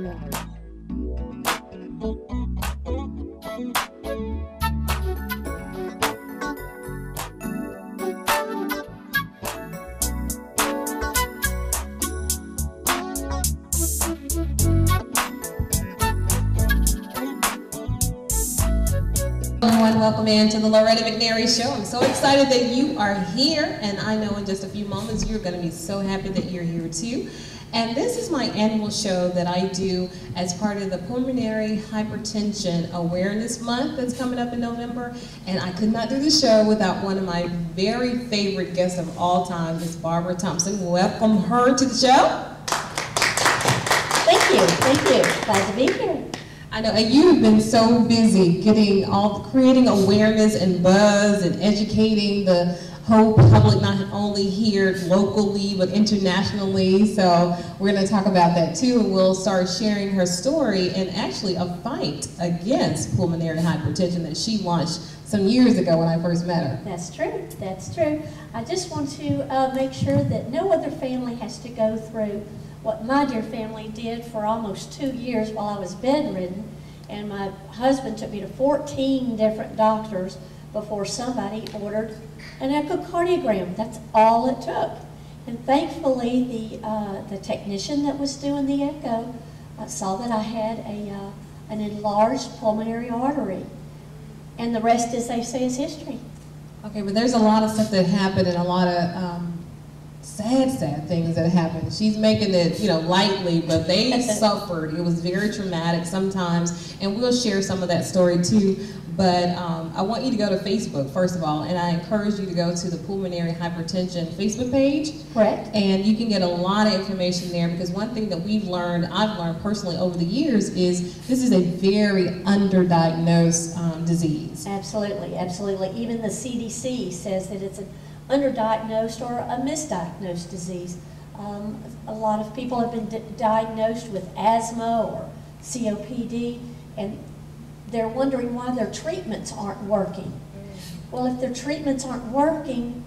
Welcome in to the Loretta McNary Show. I'm so excited that you are here, and I know in just a few moments you're going to be so happy that you're here too. And this is my annual show that I do as part of the Pulmonary Hypertension Awareness Month that's coming up in November. And I could not do the show without one of my very favorite guests of all time, Miss Barbara Thompson. Welcome her to the show. Thank you, thank you. Glad to be here. I know, and you've been so busy creating awareness and buzz and educating the whole public, not only here locally, but internationally. So we're going to talk about that too, and we'll start sharing her story and actually a fight against pulmonary hypertension that she launched some years ago when I first met her. That's true, that's true. I just want to make sure that no other family has to go through what my dear family did for almost 2 years while I was bedridden, and my husband took me to 14 different doctors before somebody ordered an echocardiogram. That's all it took. And thankfully, the technician that was doing the echo saw that I had an enlarged pulmonary artery. And the rest, as they say, is history. Okay, but there's a lot of stuff that happened and a lot of sad things that happened. She's making it, lightly, but they suffered. It was very traumatic sometimes, and we'll share some of that story too. But I want you to go to Facebook, first of all, and I encourage you to go to the Pulmonary Hypertension Facebook page. Correct. And you can get a lot of information there, because one thing that I've learned personally over the years, is this is a very underdiagnosed disease. Absolutely, absolutely. Even the CDC says that it's an underdiagnosed or a misdiagnosed disease. A lot of people have been diagnosed with asthma or COPD, and they're wondering why their treatments aren't working. Well, if their treatments aren't working,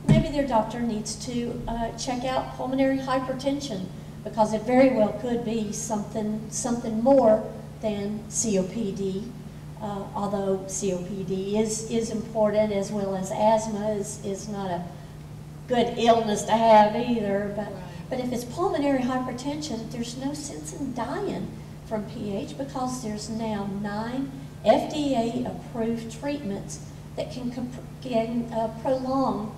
maybe their doctor needs to check out pulmonary hypertension, because it very well could be something more than COPD. Although COPD is important, as well as asthma is not a good illness to have either. But if it's pulmonary hypertension, there's no sense in dying from PH, because there's now 9 FDA-approved treatments that can prolong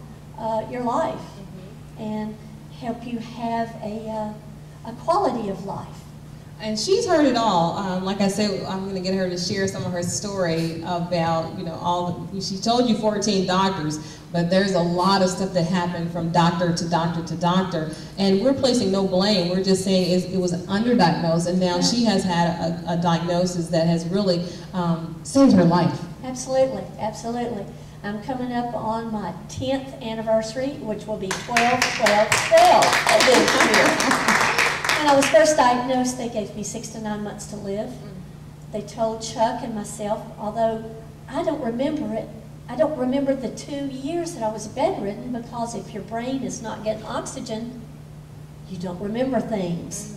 your life and help you have a quality of life. And she's heard it all. Like I said, I'm going to get her to share some of her story about, she told you 14 doctors, but there's a lot of stuff that happened from doctor to doctor to doctor. And we're placing no blame. We're just saying it was underdiagnosed, and now she has had a diagnosis that has really saved her life. Absolutely, absolutely. I'm coming up on my 10th anniversary, which will be 12/12/12 this year. When I was first diagnosed, they gave me 6 to 9 months to live. They told Chuck and myself, although I don't remember it, I don't remember the 2 years that I was bedridden, because if your brain is not getting oxygen, you don't remember things.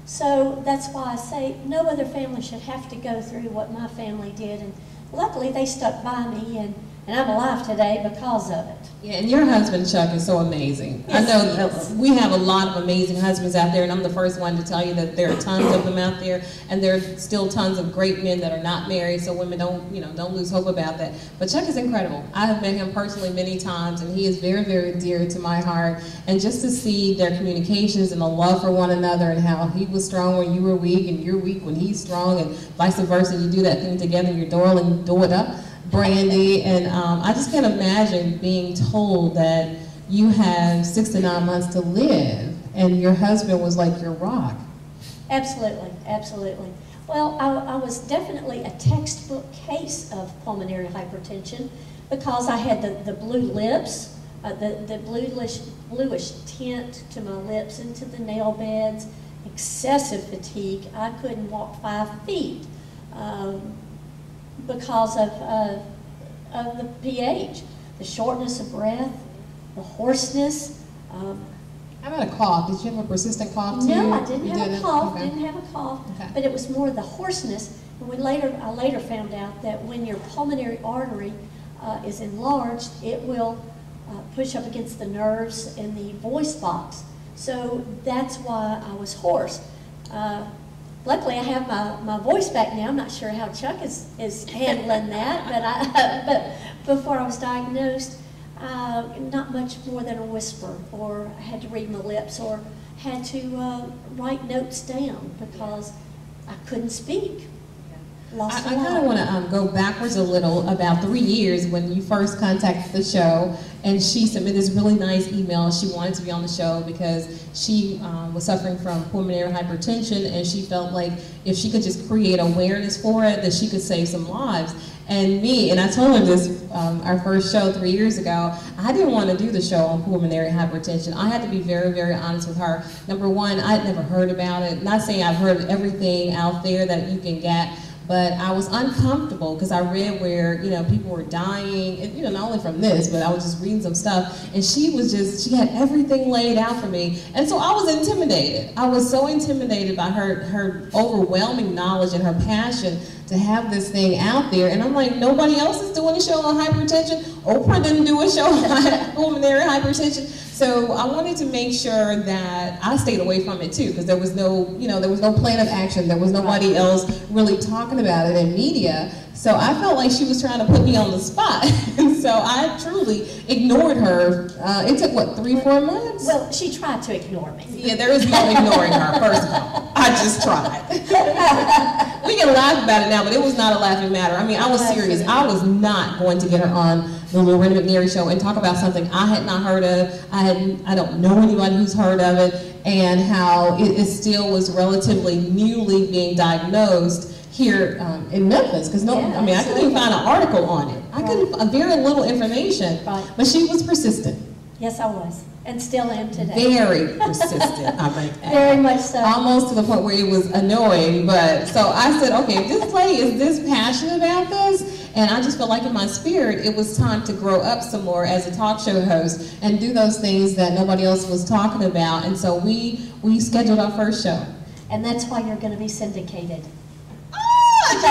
So that's why I say no other family should have to go through what my family did. And luckily they stuck by me, and I'm alive today because of it. Yeah, and your husband, Chuck, is so amazing. Yes, I know that we have a lot of amazing husbands out there, and I'm the first one to tell you that there are tons of them out there, and there are still tons of great men that are not married, so women don't lose hope about that. But Chuck is incredible. I have met him personally many times, and he is very, very dear to my heart. And just to see their communications and the love for one another, and how he was strong when you were weak, and you're weak when he's strong, and vice versa, you do that thing together, you're doing it up. Brandy, and I just can't imagine being told that you have 6 to 9 months to live, and your husband was like your rock. Absolutely, absolutely. Well, I was definitely a textbook case of pulmonary hypertension, because I had the blue lips, the bluish tint to my lips and to the nail beds, excessive fatigue. I couldn't walk 5 feet. Because of the pH, the shortness of breath, the hoarseness, How about a cough? Did you have a persistent cough too? No, I didn't have a cough. Okay. Didn't have a cough. Okay. But it was more the hoarseness. And I later found out that when your pulmonary artery is enlarged, it will push up against the nerves in the voice box. So that's why I was hoarse. Luckily, I have my voice back now. I'm not sure how Chuck is handling that, but before I was diagnosed, not much more than a whisper, or I had to read my lips, or had to write notes down because I couldn't speak. I kind of want to go backwards a little, about 3 years when you first contacted the show, and she submitted this really nice email. She wanted to be on the show because she was suffering from pulmonary hypertension, and she felt like if she could just create awareness for it, that she could save some lives. And I told her this, our first show 3 years ago, I didn't want to do the show on pulmonary hypertension. I had to be very, very honest with her. Number one, I'd never heard about it. Not saying I've heard everything out there that you can get, but I was uncomfortable because I read where, people were dying, and, not only from this, but I was just reading some stuff, and she had everything laid out for me, and so I was intimidated. I was so intimidated by her overwhelming knowledge and her passion to have this thing out there, and I'm like, nobody else is doing a show on hypertension. Oprah didn't do a show on pulmonary hypertension. So I wanted to make sure that I stayed away from it too, because there was no plan of action. There was nobody else really talking about it in media. So I felt like she was trying to put me on the spot. And so I truly ignored her. It took, 3-4 months? Well, she tried to ignore me. Yeah, there is no ignoring her, first of all. I just tried. We can laugh about it now, but it was not a laughing matter. I mean, I was serious. I was not going to get her on the Loretta McNary show and talk about something I had not heard of. I don't know anybody who's heard of it, and how it still was relatively newly being diagnosed here in Memphis, because I couldn't even find an article on it. I couldn't, very little information, but she was persistent. Yes, I was, and still am today. Very persistent, I think. Very much so. Almost to the point where it was annoying, but so I said, okay, if this lady is this passionate about this, and I just felt like in my spirit, it was time to grow up some more as a talk show host and do those things that nobody else was talking about, and so we scheduled our first show. And that's why you're going to be syndicated. I just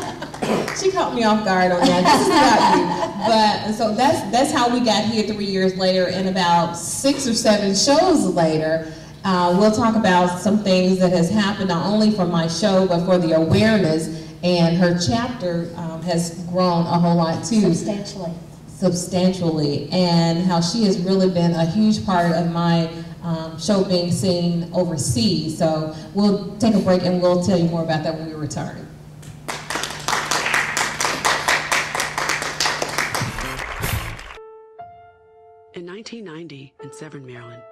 love her. She caught me off guard on that. This is not you. But so that's how we got here 3 years later, and about 6 or 7 shows later, we'll talk about some things that has happened not only for my show but for the awareness, and her chapter has grown a whole lot too. Substantially, and how she has really been a huge part of my show being seen overseas. So we'll take a break and we'll tell you more about that when we return. In 1990, in Severn, Maryland,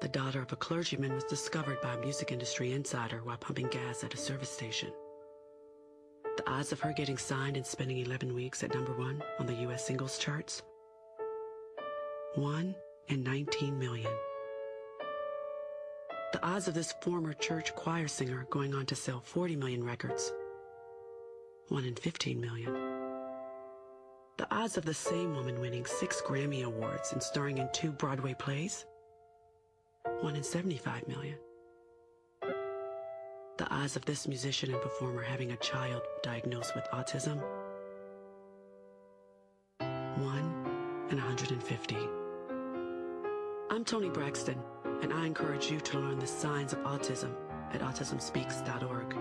the daughter of a clergyman was discovered by a music industry insider while pumping gas at a service station. The odds of her getting signed and spending 11 weeks at #1 on the U.S. singles charts? 1 in 19 million. The odds of this former church choir singer going on to sell 40 million records? 1 in 15 million. The odds of the same woman winning 6 Grammy Awards and starring in 2 Broadway plays? 1 in 75 million. The odds of this musician and performer having a child diagnosed with autism? 1 in 150. I'm Toni Braxton, and I encourage you to learn the signs of autism at autismspeaks.org.